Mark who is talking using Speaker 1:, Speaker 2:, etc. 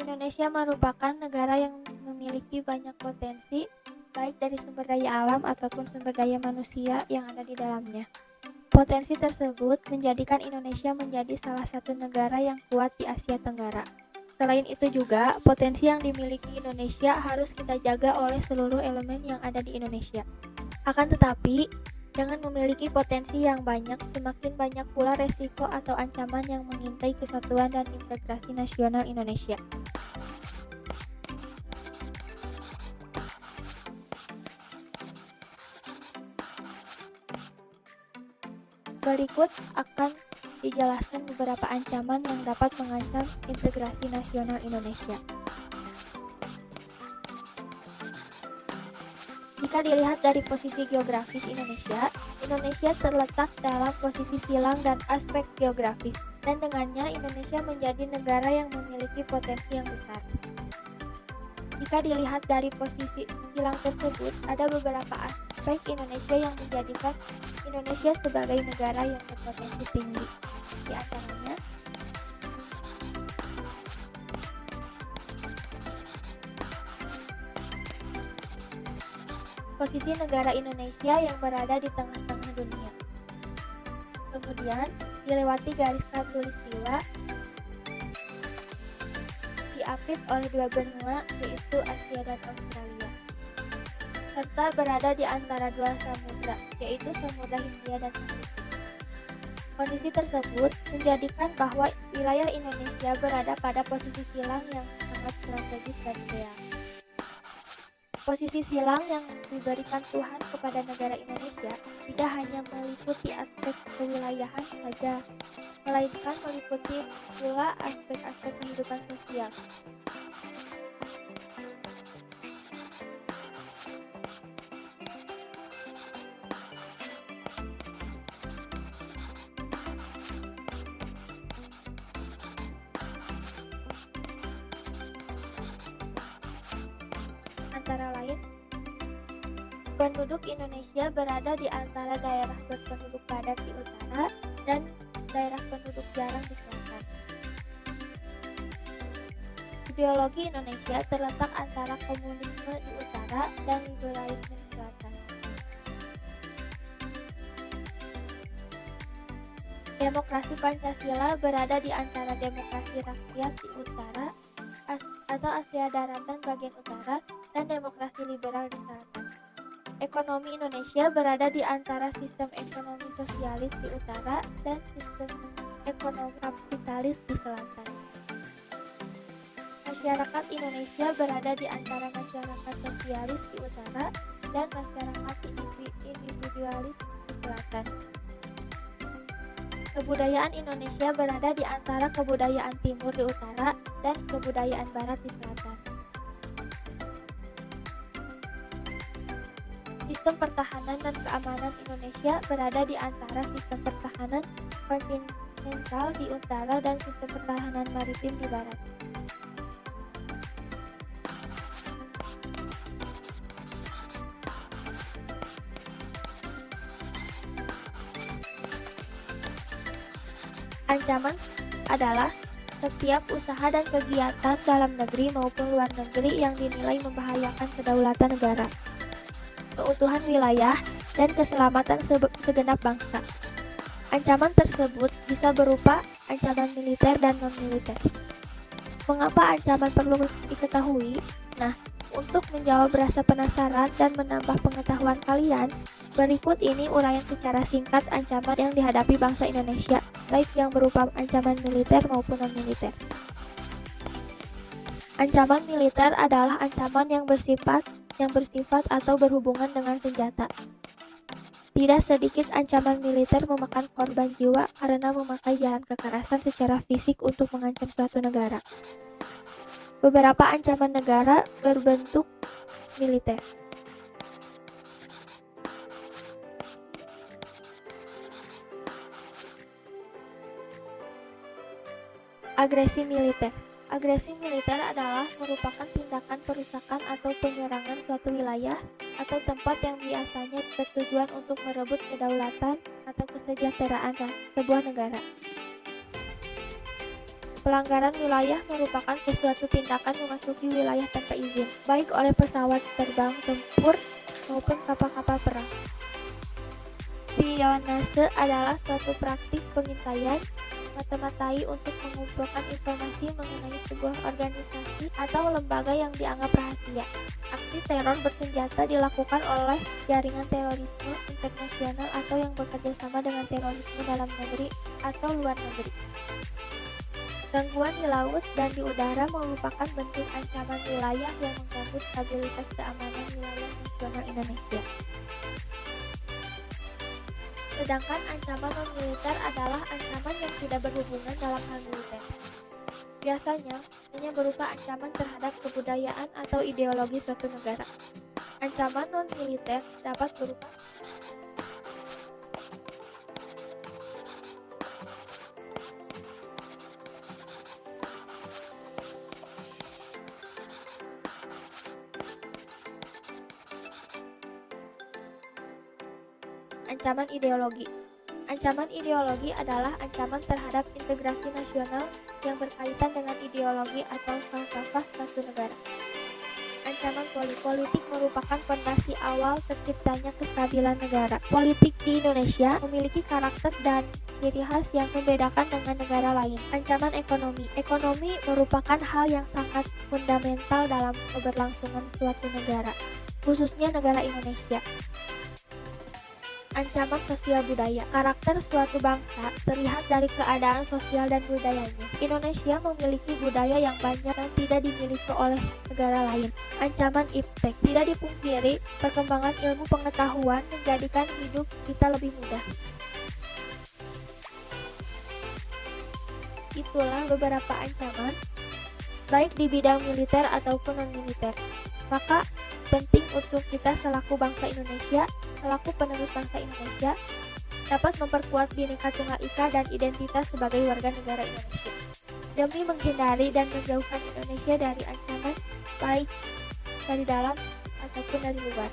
Speaker 1: Indonesia merupakan negara yang memiliki banyak potensi, baik dari sumber daya alam ataupun sumber daya manusia yang ada di dalamnya. Potensi tersebut menjadikan Indonesia menjadi salah satu negara yang kuat di Asia Tenggara. Selain itu juga, potensi yang dimiliki Indonesia harus kita jaga oleh seluruh elemen yang ada di Indonesia. Akan tetapi, dengan memiliki potensi yang banyak, semakin banyak pula resiko atau ancaman yang mengintai kesatuan dan integrasi nasional Indonesia. Berikut akan dijelaskan beberapa ancaman yang dapat mengancam integrasi nasional Indonesia. Jika dilihat dari posisi geografis Indonesia, Indonesia terletak dalam posisi silang dan aspek geografis, dan dengannya Indonesia menjadi negara yang memiliki potensi yang besar. Jika dilihat dari posisi silang tersebut, ada beberapa aspek Indonesia yang menjadikan Indonesia sebagai negara yang berpotensi tinggi. Di antaranya, posisi negara Indonesia yang berada di tengah-tengah dunia. Kemudian, dilewati garis khatulistiwa diapit oleh dua benua, yaitu Asia dan Australia, serta berada di antara dua samudra, yaitu Samudra Hindia dan Pasifik. Kondisi tersebut menjadikan bahwa wilayah Indonesia berada pada posisi silang yang sangat strategis dan ideal. Posisi silang yang diberikan Tuhan kepada negara Indonesia tidak hanya meliputi aspek kewilayahan saja, melainkan meliputi pula aspek-aspek kehidupan sosial. Antara lain, penduduk Indonesia berada di antara daerah berpenduduk padat di utara dan daerah penduduk jarang di selatan. Ideologi Indonesia terletak antara komunisme di utara dan liberalisme di selatan. Demokrasi Pancasila berada di antara demokrasi rakyat di utara atau Asia Daratan bagian utara dan demokrasi liberal di selatan. Ekonomi Indonesia berada di antara sistem ekonomi sosialis di utara dan sistem ekonomi kapitalis di selatan. Masyarakat Indonesia berada di antara masyarakat sosialis di utara dan masyarakat individualis di selatan. Kebudayaan Indonesia berada di antara kebudayaan timur di utara dan kebudayaan barat di selatan. Sistem pertahanan dan keamanan Indonesia berada di antara sistem pertahanan kontinental di utara dan sistem pertahanan maritim di barat. Ancaman adalah setiap usaha dan kegiatan dalam negeri maupun luar negeri yang dinilai membahayakan kedaulatan negara, keutuhan wilayah, dan keselamatan segenap bangsa. Ancaman tersebut bisa berupa ancaman militer dan non-militer. Mengapa ancaman perlu diketahui? Nah, untuk menjawab rasa penasaran dan menambah pengetahuan kalian, berikut ini uraian secara singkat ancaman yang dihadapi bangsa Indonesia, baik yang berupa ancaman militer maupun non-militer. Ancaman militer adalah ancaman yang bersifat atau berhubungan dengan senjata. Tidak sedikit ancaman militer memakan korban jiwa karena memakai jalan kekerasan secara fisik untuk mengancam suatu negara. Beberapa ancaman negara berbentuk militer. Agresi militer. Agresi militer adalah merupakan tindakan perusakan atau penyerangan suatu wilayah atau tempat yang biasanya bertujuan untuk merebut kedaulatan atau kesejahteraan sebuah negara. Pelanggaran wilayah merupakan suatu tindakan memasuki wilayah tanpa izin, baik oleh pesawat terbang tempur maupun kapal-kapal perang. Spionase adalah suatu praktik pengintaian mata-matai untuk mengumpulkan informasi mengenai sebuah organisasi atau lembaga yang dianggap rahasia. Aksi teror bersenjata dilakukan oleh jaringan terorisme internasional atau yang bekerja sama dengan terorisme dalam negeri atau luar negeri. Gangguan di laut dan di udara merupakan bentuk ancaman wilayah yang mengganggu stabilitas keamanan wilayah nasional Indonesia. Sedangkan ancaman non-militer adalah ancaman yang tidak berhubungan dalam hal militer. Biasanya, hanya berupa ancaman terhadap kebudayaan atau ideologi suatu negara. Ancaman non-militer dapat berupa ancaman ideologi. Ancaman ideologi adalah ancaman terhadap integrasi nasional yang berkaitan dengan ideologi atau falsafah suatu negara. Ancaman politik merupakan fondasi awal terciptanya kestabilan negara. Politik di Indonesia memiliki karakter dan ciri khas yang membedakan dengan negara lain. Ancaman ekonomi. Ekonomi merupakan hal yang sangat fundamental dalam keberlangsungan suatu negara, khususnya negara Indonesia. Ancaman sosial budaya. Karakter suatu bangsa terlihat dari keadaan sosial dan budayanya. Indonesia memiliki budaya yang banyak yang tidak dimiliki oleh negara lain. Ancaman iptek. Tidak dipungkiri, perkembangan ilmu pengetahuan menjadikan hidup kita lebih mudah. Itulah beberapa ancaman, baik di bidang militer ataupun non-militer. Maka penting untuk kita selaku bangsa Indonesia, selaku penerus bangsa Indonesia, dapat memperkuat Bhinneka Tunggal Ika dan identitas sebagai warga negara Indonesia, demi menghindari dan menjauhkan Indonesia dari ancaman baik dari dalam ataupun dari luar.